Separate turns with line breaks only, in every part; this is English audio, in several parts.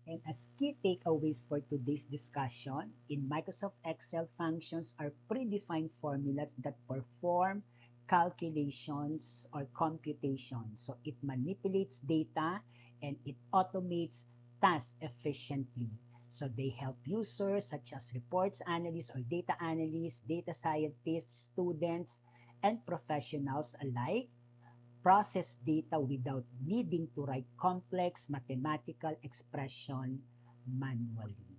And as key takeaways for today's discussion, in Microsoft Excel, functions are predefined formulas that perform calculations or computations. So it manipulates data and it automates tasks efficiently. So they help users such as reports analysts or data analysts, data scientists, students, and professionals alike process data without needing to write complex mathematical expression manually.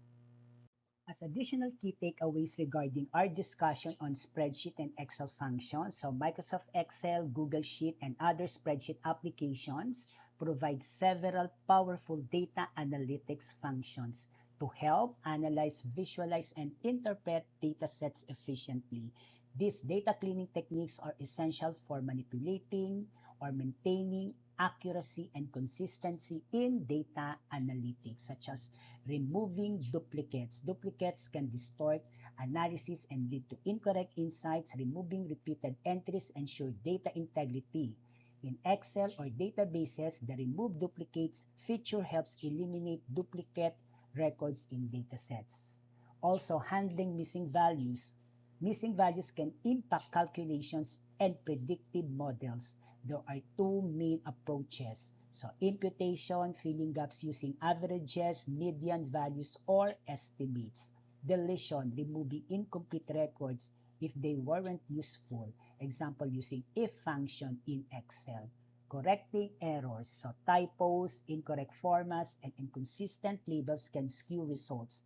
As additional key takeaways regarding our discussion on spreadsheet and Excel functions, so Microsoft Excel, Google Sheet, and other spreadsheet applications provide several powerful data analytics functions to help analyze, visualize, and interpret data sets efficiently. These data cleaning techniques are essential for manipulating or maintaining accuracy and consistency in data analytics, such as removing duplicates. Duplicates can distort analysis and lead to incorrect insights. Removing repeated entries ensure data integrity. In Excel or databases, the remove duplicates feature helps eliminate duplicate records in datasets. Also, handling missing values. Missing values can impact calculations and predictive models. There are two main approaches. So imputation, filling gaps using averages, median values, or estimates. Deletion, removing incomplete records if they weren't useful. Example, using if function in Excel. Correcting errors, so typos, incorrect formats, and inconsistent labels can skew results.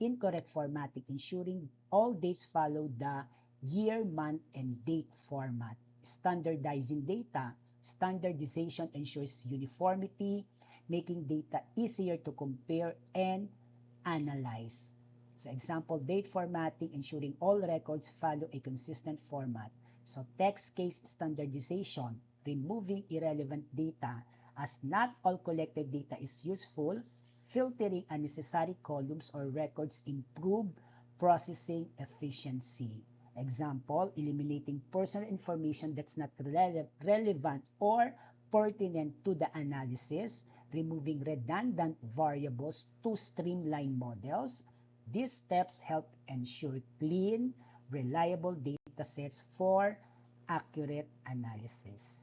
Incorrect formatting, ensuring all dates follow the year, month, and date format. Standardizing data. Standardization ensures uniformity, making data easier to compare and analyze. So example, date formatting, ensuring all records follow a consistent format. So text case standardization, removing irrelevant data, as not all collected data is useful. Filtering unnecessary columns or records improve processing efficiency. Example, eliminating personal information that's not relevant or pertinent to the analysis, removing redundant variables to streamline models. These steps help ensure clean, reliable data sets for accurate analysis.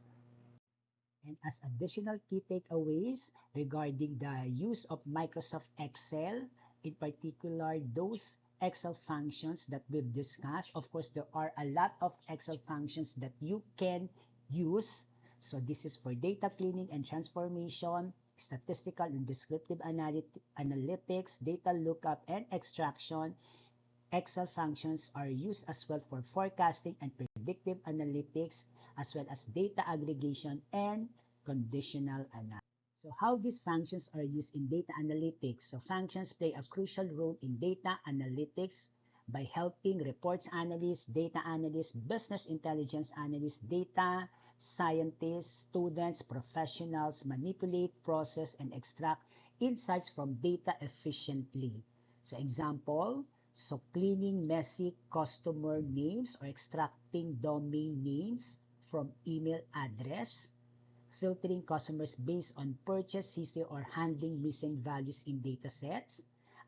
And as additional key takeaways regarding the use of Microsoft Excel, in particular those Excel functions that we've discussed. Of course, there are a lot of Excel functions that you can use. So this is for data cleaning and transformation, statistical and descriptive analytics, data lookup and extraction. Excel functions are used as well for forecasting and predictive analytics, as well as data aggregation and conditional analysis. So how these functions are used in data analytics. So functions play a crucial role in data analytics by helping reports analysts, data analysts, business intelligence analysts, data scientists, students, professionals manipulate, process, and extract insights from data efficiently. So example, so cleaning messy customer names or extracting domain names from email address, filtering customers based on purchase history or handling missing values in datasets,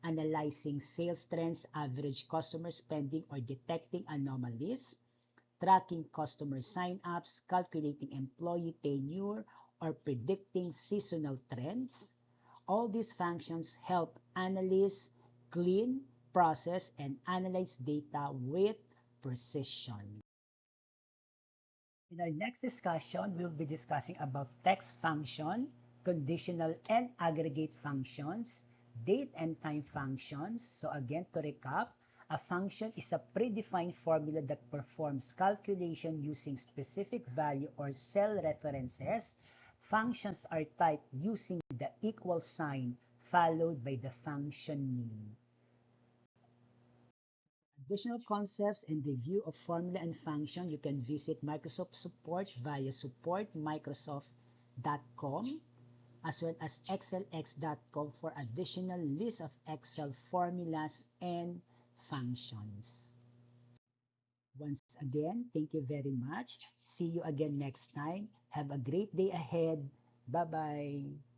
analyzing sales trends, average customer spending, or detecting anomalies, tracking customer sign-ups, calculating employee tenure, or predicting seasonal trends. All these functions help analysts clean, process, and analyze data with precision. In our next discussion, we'll be discussing about text function, conditional and aggregate functions, date and time functions. So again, to recap, a function is a predefined formula that performs calculation using specific value or cell references. Functions are typed using the equal sign followed by the function name. Additional concepts and review of formula and function, you can visit Microsoft Support via supportmicrosoft.com as well as excelx.com for additional list of Excel formulas and functions. Once again, thank you very much. See you again next time. Have a great day ahead. Bye-bye.